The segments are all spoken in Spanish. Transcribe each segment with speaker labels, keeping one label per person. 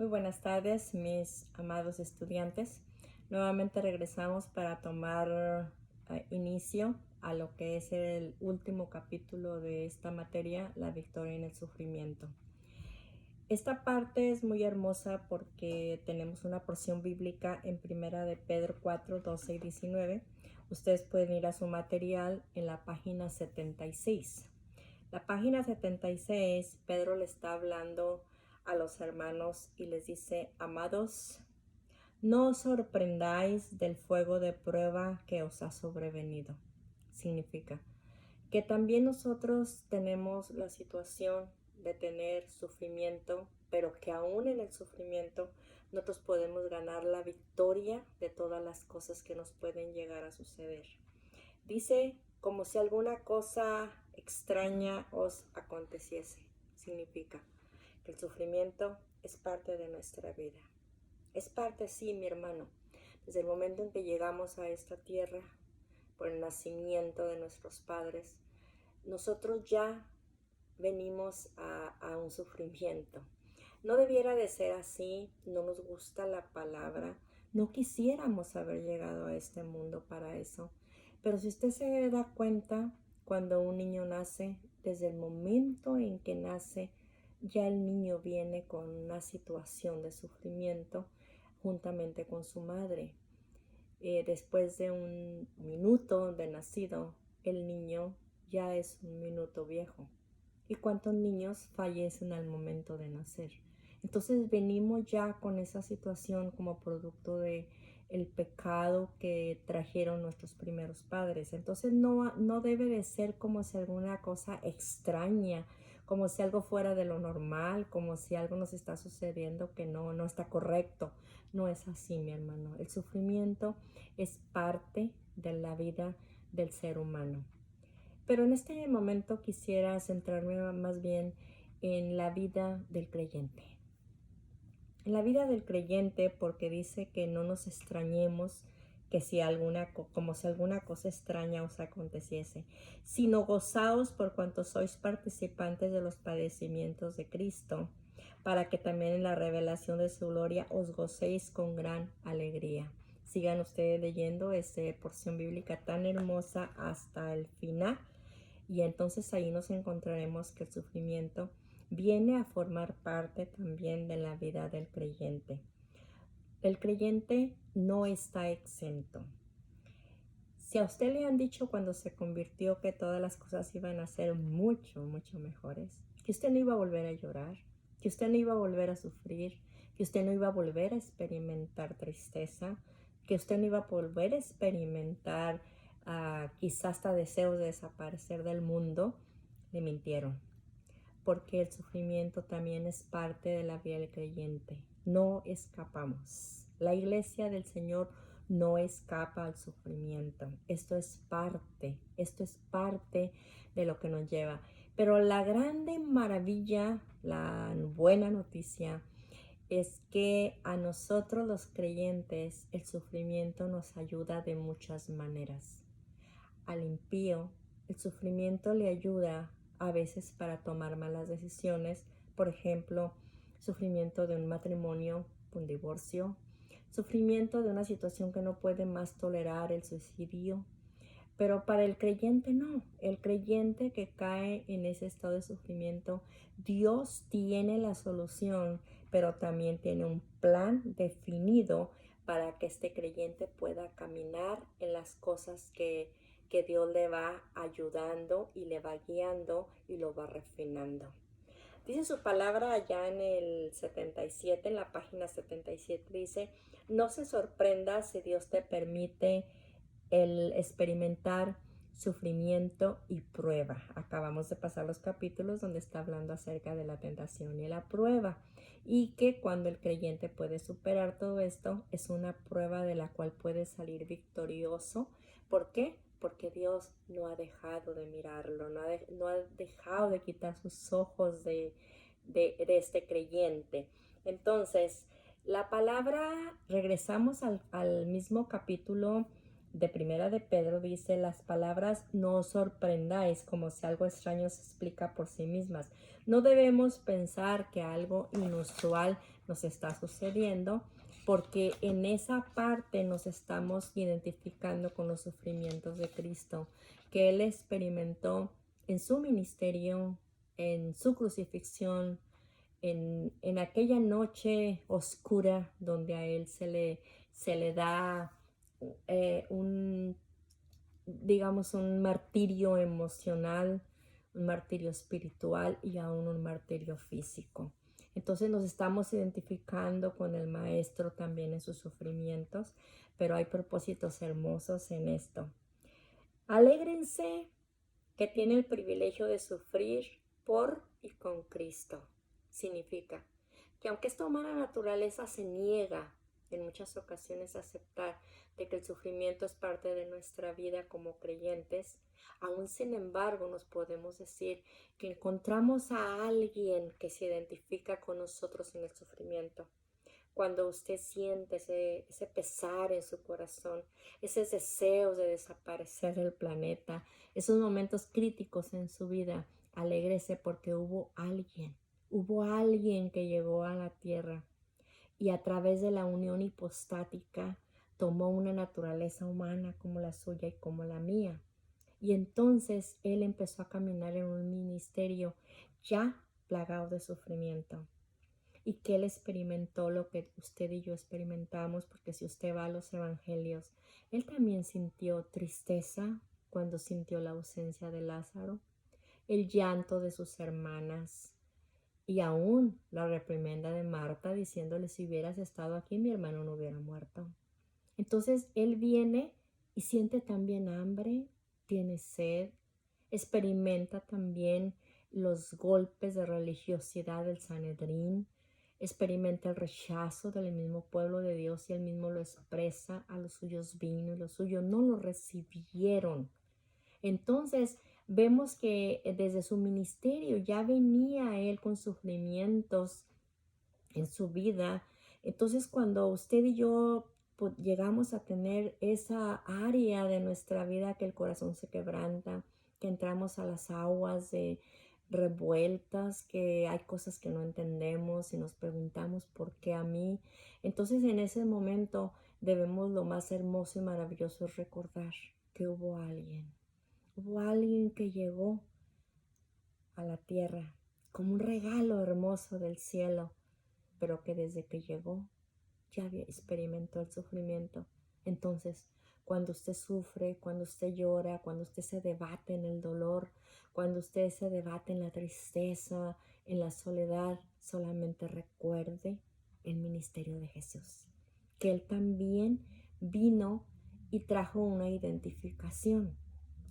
Speaker 1: Muy buenas tardes, mis amados estudiantes. Nuevamente regresamos para tomar inicio a lo que es el último capítulo de esta materia, la victoria en el sufrimiento. Esta parte es muy hermosa porque tenemos una porción bíblica en Primera de Pedro 4, 12 y 19. Ustedes pueden ir a su material en la página 76. La página 76, Pedro le está hablando a los hermanos y les dice: amados, no os sorprendáis del fuego de prueba que os ha sobrevenido. Significa que también nosotros tenemos la situación de tener sufrimiento, pero que aún en el sufrimiento nosotros podemos ganar la victoria de todas las cosas que nos pueden llegar a suceder. Dice, como si alguna cosa extraña os aconteciese. Significa que el sufrimiento es parte de nuestra vida. Es parte, sí, mi hermano. Desde el momento en que llegamos a esta tierra, por el nacimiento de nuestros padres, nosotros ya venimos a un sufrimiento. No debiera de ser así, no nos gusta la palabra, no quisiéramos haber llegado a este mundo para eso. Pero si usted se da cuenta, cuando un niño nace, desde el momento en que nace, ya el niño viene con una situación de sufrimiento juntamente con su madre. Después de un minuto de nacido, el niño ya es un minuto viejo. ¿Y cuántos niños fallecen al momento de nacer? Entonces venimos ya con esa situación como producto de el pecado que trajeron nuestros primeros padres. Entonces no debe de ser como si alguna cosa extraña, como si algo fuera de lo normal, como si algo nos está sucediendo que no está correcto. No es así, mi hermano. El sufrimiento es parte de la vida del ser humano. Pero en este momento quisiera centrarme más bien en la vida del creyente. En la vida del creyente, porque dice que no nos extrañemos que como si alguna cosa extraña os aconteciese, sino gozaos por cuanto sois participantes de los padecimientos de Cristo, para que también en la revelación de su gloria os gocéis con gran alegría. Sigan ustedes leyendo esta porción bíblica tan hermosa hasta el final, y entonces ahí nos encontraremos que el sufrimiento viene a formar parte también de la vida del creyente. El creyente no está exento. Si a usted le han dicho cuando se convirtió que todas las cosas iban a ser mucho mejores, que usted no iba a volver a llorar, que usted no iba a volver a sufrir, que usted no iba a volver a experimentar tristeza, que usted no iba a volver a experimentar quizás hasta deseos de desaparecer del mundo, le mintieron. Porque el sufrimiento también es parte de la vida del creyente. No escapamos. La iglesia del Señor no escapa al sufrimiento. Esto es parte de lo que nos lleva. Pero la grande maravilla, la buena noticia, es que a nosotros los creyentes el sufrimiento nos ayuda de muchas maneras. Al impío, el sufrimiento le ayuda a veces para tomar malas decisiones, por ejemplo, sufrimiento de un matrimonio, un divorcio, sufrimiento de una situación que no puede más tolerar, el suicidio. Pero para el creyente no, el creyente que cae en ese estado de sufrimiento, Dios tiene la solución, pero también tiene un plan definido para que este creyente pueda caminar en las cosas que Dios le va ayudando y le va guiando y lo va refinando. Dice su palabra allá en el 77, en la página 77, dice: no se sorprenda si Dios te permite el experimentar sufrimiento y prueba. Acabamos de pasar los capítulos donde está hablando acerca de la tentación y la prueba, y que cuando el creyente puede superar todo esto, es una prueba de la cual puede salir victorioso. ¿Por qué? Porque Dios no ha dejado de mirarlo, no ha dejado de quitar sus ojos de este creyente. Entonces, la palabra, regresamos al mismo capítulo de Primera de Pedro dice: las palabras no os sorprendáis como si algo extraño se explica por sí mismas. No debemos pensar que algo inusual nos está sucediendo, porque en esa parte nos estamos identificando con los sufrimientos de Cristo, que Él experimentó en su ministerio, en su crucifixión, en aquella noche oscura donde a Él se le da un, digamos, un martirio emocional, un martirio espiritual y aún un martirio físico. Entonces nos estamos identificando con el Maestro también en sus sufrimientos, pero hay propósitos hermosos en esto. Alégrense que tienen el privilegio de sufrir por y con Cristo. Significa que aunque esta humana naturaleza se niega en muchas ocasiones a aceptar de que el sufrimiento es parte de nuestra vida como creyentes, aún sin embargo nos podemos decir que encontramos a alguien que se identifica con nosotros en el sufrimiento. Cuando usted siente ese pesar en su corazón, esos deseos de desaparecer del planeta, esos momentos críticos en su vida, alégrese porque hubo alguien que llegó a la tierra y a través de la unión hipostática tomó una naturaleza humana como la suya y como la mía. Y entonces él empezó a caminar en un ministerio ya plagado de sufrimiento. Y que él experimentó lo que usted y yo experimentamos, porque si usted va a los evangelios, él también sintió tristeza cuando sintió la ausencia de Lázaro, el llanto de sus hermanas y aún la reprimenda de Marta diciéndole: si hubieras estado aquí mi hermano no hubiera muerto. Entonces él viene y siente también hambre, tiene sed, experimenta también los golpes de religiosidad del Sanedrín, experimenta el rechazo del mismo pueblo de Dios y él mismo lo expresa: a los suyos vino y los suyos no lo recibieron. Entonces vemos que desde su ministerio ya venía él con sufrimientos en su vida. Entonces cuando usted y yo llegamos a tener esa área de nuestra vida que el corazón se quebranta, que entramos a las aguas de revueltas, que hay cosas que no entendemos y nos preguntamos por qué a mí, entonces en ese momento debemos, lo más hermoso y maravilloso es recordar que hubo alguien que llegó a la tierra como un regalo hermoso del cielo, pero que desde que llegó ya experimentó el sufrimiento. Entonces, cuando usted sufre, cuando usted llora, cuando usted se debate en el dolor, cuando usted se debate en la tristeza, en la soledad, solamente recuerde el ministerio de Jesús, que Él también vino y trajo una identificación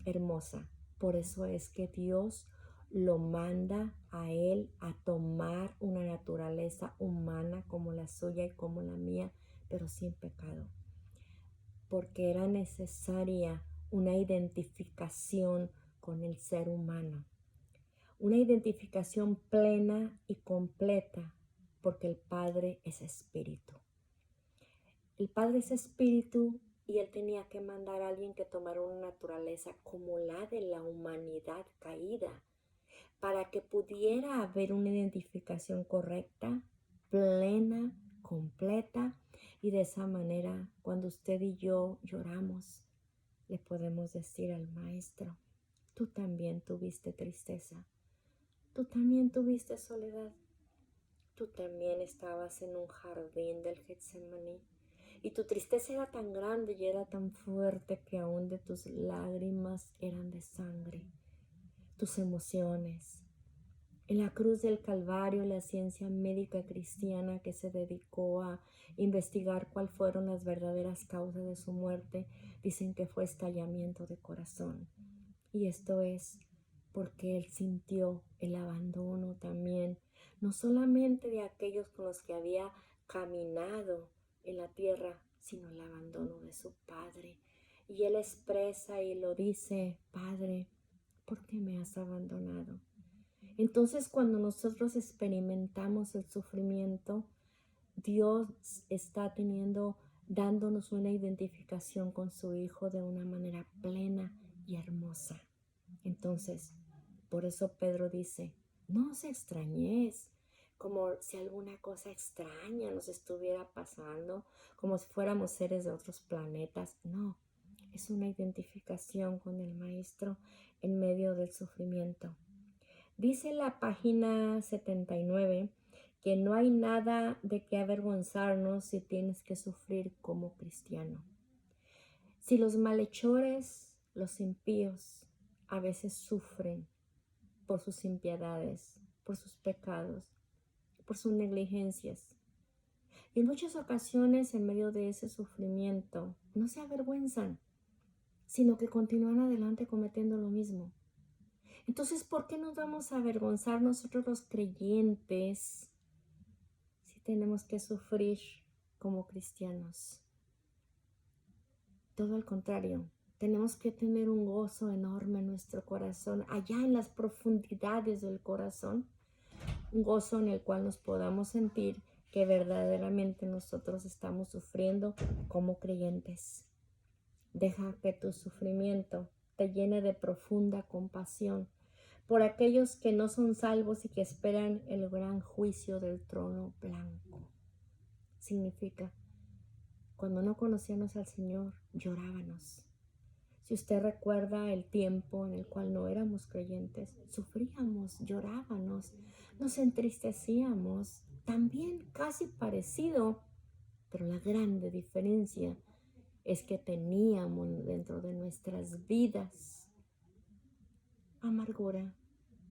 Speaker 1: hermosa. Por eso es que Dios lo manda a Él a tomar una naturaleza humana como la suya y como la mía, pero sin pecado, porque era necesaria una identificación con el ser humano, una identificación plena y completa, porque el Padre es espíritu. El Padre es espíritu y Él tenía que mandar a alguien que tomara una naturaleza como la de la humanidad caída, para que pudiera haber una identificación correcta, plena, completa, y de esa manera, cuando usted y yo lloramos, le podemos decir al Maestro: tú también tuviste tristeza, tú también tuviste soledad, tú también estabas en un jardín del Getsemaní, y tu tristeza era tan grande y era tan fuerte que aún de tus lágrimas eran de sangre, tus emociones. En la cruz del Calvario, la ciencia médica cristiana que se dedicó a investigar cuáles fueron las verdaderas causas de su muerte, dicen que fue estallamiento de corazón. Y esto es porque él sintió el abandono también, no solamente de aquellos con los que había caminado en la tierra, sino el abandono de su Padre. Y él expresa y lo dice: Padre, ¿por qué me has abandonado? Entonces, cuando nosotros experimentamos el sufrimiento, Dios está teniendo dándonos una identificación con su Hijo de una manera plena y hermosa. Entonces, por eso Pedro dice, no os extrañéis, como si alguna cosa extraña nos estuviera pasando, como si fuéramos seres de otros planetas. No, es una identificación con el Maestro en medio del sufrimiento. Dice la página 79 que no hay nada de qué avergonzarnos si tienes que sufrir como cristiano. Si los malhechores, los impíos, a veces sufren por sus impiedades, por sus pecados, por sus negligencias. Y en muchas ocasiones, en medio de ese sufrimiento, no se avergüenzan, sino que continúan adelante cometiendo lo mismo. Entonces, ¿por qué nos vamos a avergonzar nosotros los creyentes si tenemos que sufrir como cristianos? Todo al contrario, tenemos que tener un gozo enorme en nuestro corazón, allá en las profundidades del corazón, un gozo en el cual nos podamos sentir que verdaderamente nosotros estamos sufriendo como creyentes. Deja que tu sufrimiento te llene de profunda compasión por aquellos que no son salvos y que esperan el gran juicio del trono blanco. Significa, cuando no conocíamos al Señor, llorábamos. Si usted recuerda el tiempo en el cual no éramos creyentes, sufríamos, llorábamos, nos entristecíamos, también casi parecido, pero la grande diferencia es que teníamos dentro de nuestras vidas amargura,